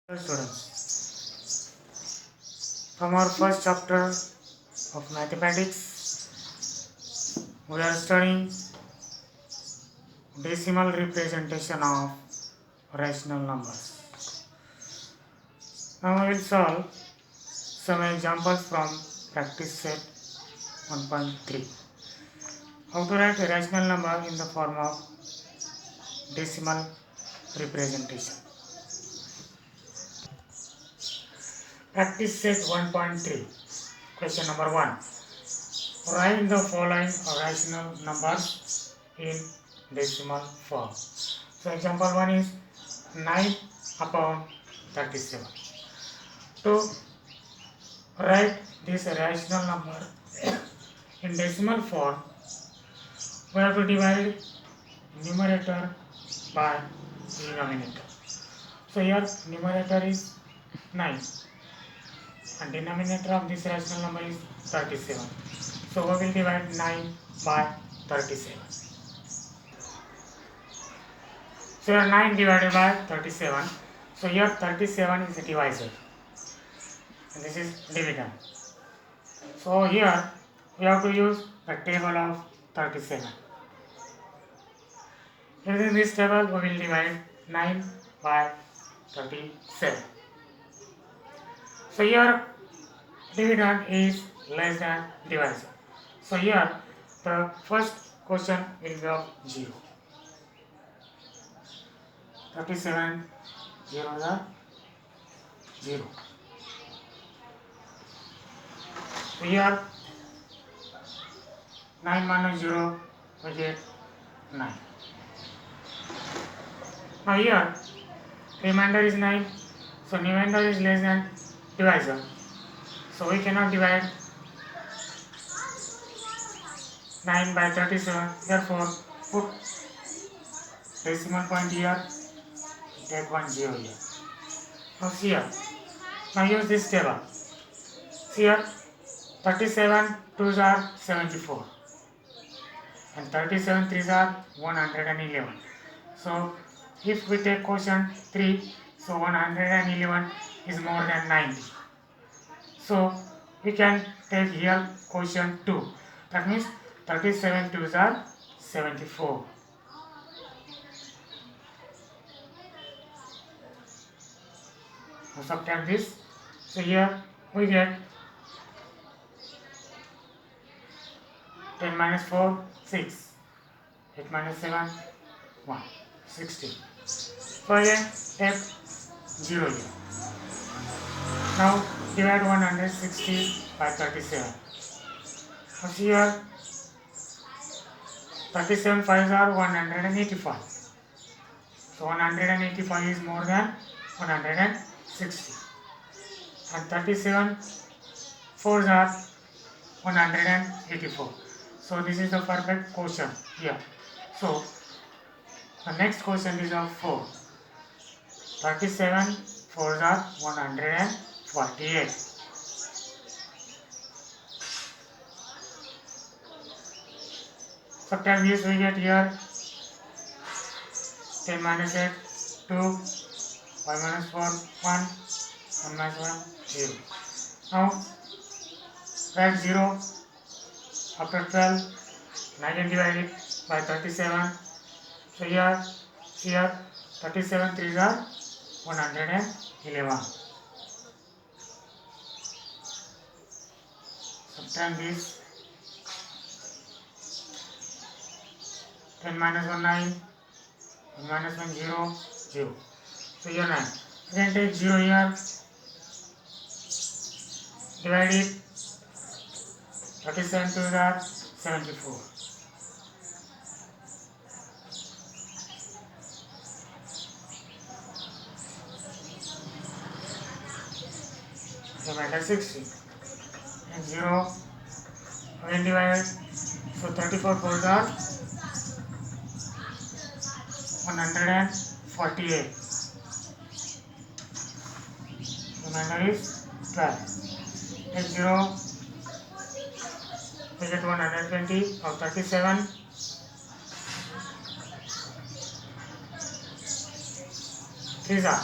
Hello students, from our first chapter of mathematics, we are studying decimal representation of rational numbers. Now we will solve some examples from practice set 1.3. How to write a rational number in the form of decimal representation. Practice set 1.3. Question number 1. Write the following rational numbers in decimal form. So example 1 is 9 upon 37. To write this rational number in decimal form, we have to divide numerator by denominator. So here numerator is 9 and denominator of this rational number is 37. So we will divide 9 by 37. So here 9 divided by 37. So here 37 is a divisor and this is dividend. So here we have to use the table of 37. Using this table we will divide 9 by 37. So here dividend is less than divisor. So here the first question will be of 0. 37 0 are 0. So here 9 minus 0 we get 9. Now here remainder is 9. So remainder is less than divisor. So we cannot divide 9 by 37. Therefore put decimal point here, take 1 0 here. Now see here. Now use this table. See here 37 2s are 74 and 37 3s are 111. So if we take quotient 3, so 111 is more than 90. So we can take here quotient 2. That means 37 2s are 74. Now subtract this. So here we get 10 minus 4 6. 8 minus 7 1. 16. So again take 0 here. Now divide 160 by 37. Now here 37 5s are 185. So 185 is more than 160. And 37 4s are 184. So this is the perfect quotient here. So the next question is of 4. 37 4s are 148. Subtract this, we get here 10 minus 8 2, 5 minus 4 1, 1 minus 1 0. Now write 0 after 12 and again divide it by 37. So here 37 3s are 111. Subtract this. 10 minus 1 9, 1 minus 1 0 0. So here 9. Again take 0 here. Divide it. 37 2s are 74. Remainder 60 and 0 again divided. So 34 4s are 148. Remainder is 12. Take 0, we get 120 of 37. These are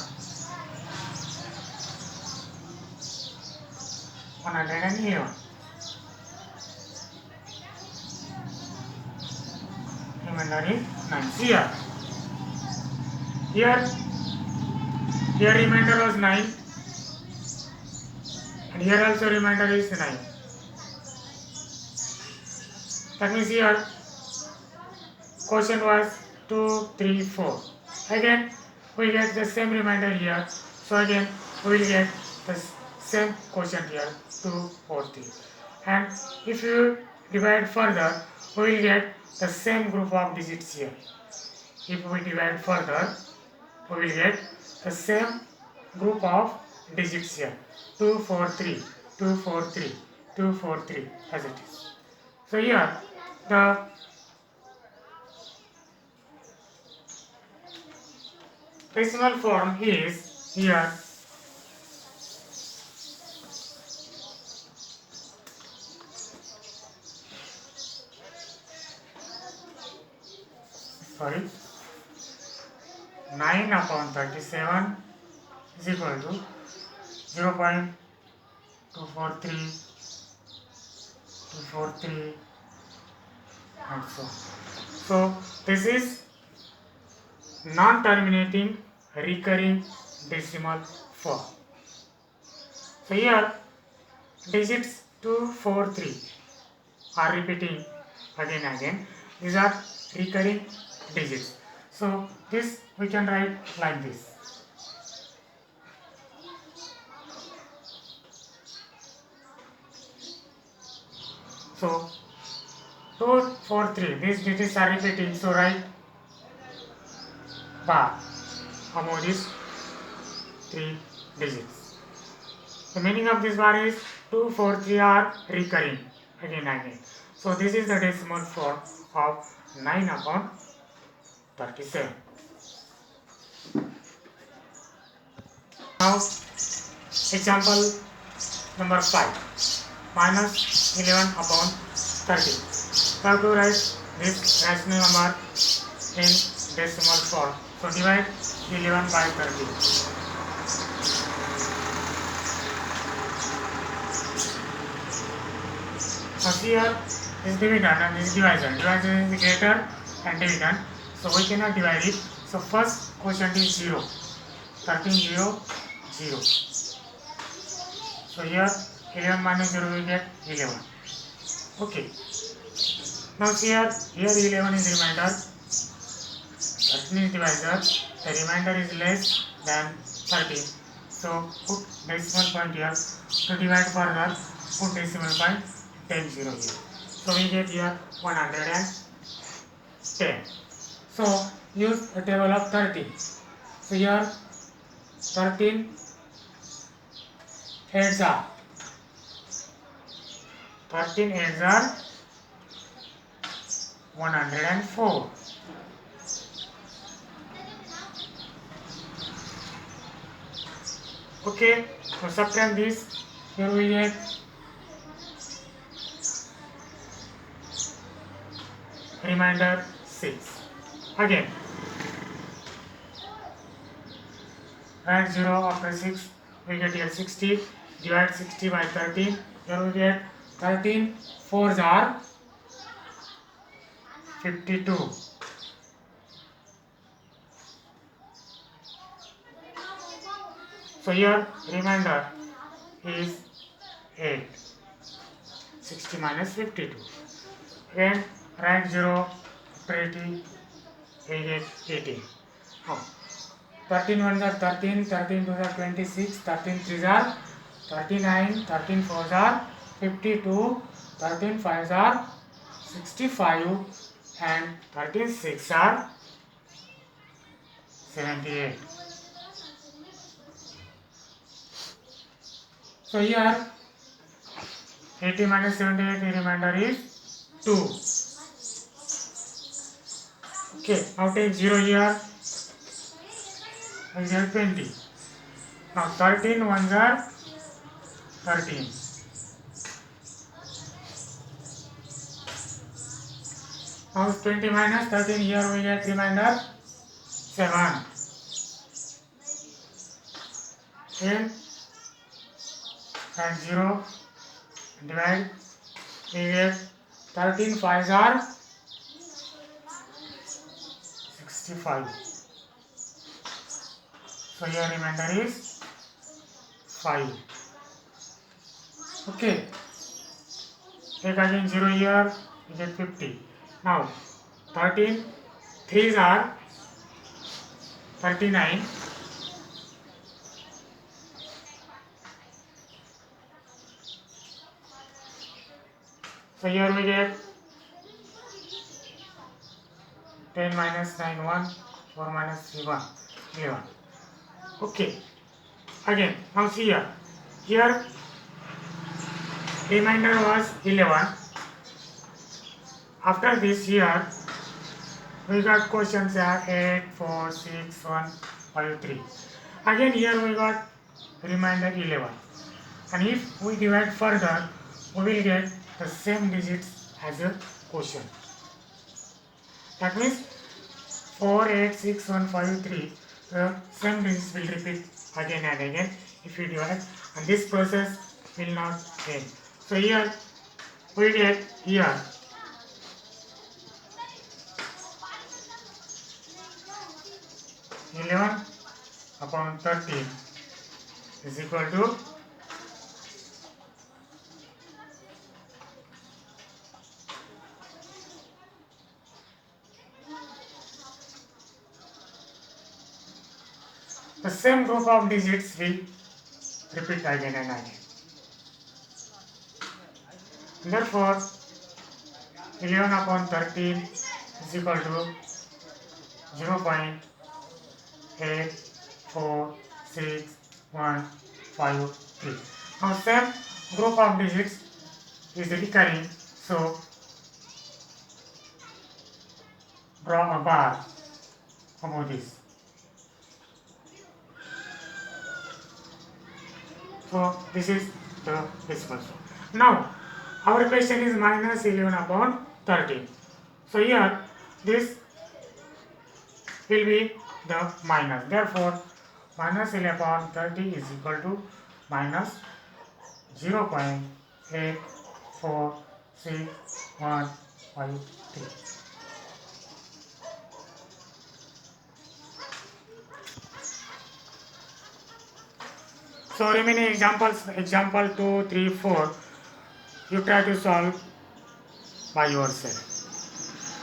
111. Remainder is 9. See here remainder was 9 and here also remainder is 9. That means here quotient was 2, 3, 4. Again we get the same remainder here. So again we will get the same quotient here 2, 4, 3. And if you divide further, we will get the same group of digits here. If we divide further, we will get the same group of digits here 2, 4, 3, 2, 4, 3, 2, 4, 3 as it is. So here the decimal form is here sorry 9 upon 37 is equal to 0.243 243 and so on. So this is non-terminating recurring decimal form. So here digits 2, 4, 3 are repeating again and again. These are recurring digits. So this we can write like this. So 2, 4, 3 these digits are repeating, so write bar among these 3 digits. The meaning of this bar is 2, 4, 3 are recurring again and again. So this is the decimal form of 9 upon 37. Now example number 5, minus 11 upon 30. We have to write this rational number in decimal form. So divide 11 by 30. Now here is dividend and this is divisor. Divisor is greater and dividend. So we cannot divide it. So first quotient is 0. 13, 0, 0. So here 11 minus 0 we get 11. Okay. Now here 11 is remainder. 13 is divisor. The remainder is less than 13. So put decimal point here. To divide further, put decimal point 10, 0 here. So we get here 110. So use a table of 30. So here 13 heads are 104. Okay, so subtract this. Here we get remainder 6. Again, add 0 after 6, we get here 60. Divide 60 by 13. Here we get 13 4s are 52. So here remainder is 8. 60 minus 52. Again write 0 after 80, we get 18. Now 13 1s are 13, 13 2s are 26, 13 3s are 39, 13 4s are 52, 13 5s are 65 and 13 6 are 78. So here 80 minus 78, the remainder is 2. Okay, now take 0 here, we get 20. Now 13 1s are 13. Now 20 minus 13, here we get remainder 7. Then add 0 Divide, we get 13 5s are 65. So here remainder is 5. Okay. Take again 0 here, we get 50. Now 13 3s are 39. So here we get 10 minus 9 1, 4 minus 3 1, 11. Okay. Again, now see here. Here remainder was 11. After this here we got questions are 8 4 6 1 5 3. Again here we got remainder 11. And if we divide further, we will get the same digits as a quotient. That means 4 8 6 1 5 3, the same digits will repeat again and again if we divide, and this process will not end. So here we get here 11 upon 13 is equal to 'the same group of digits will repeat again and again. Therefore 11 upon 13 is equal to 0.846153. Now same group of digits is recurring, so draw a bar above this. So this is the decimal. Now our question is minus 11 upon 13. So here this will be the minus. Therefore minus 11 upon 30 is equal to minus 0.846153. So remaining examples, example 2, 3, 4, you try to solve by yourself.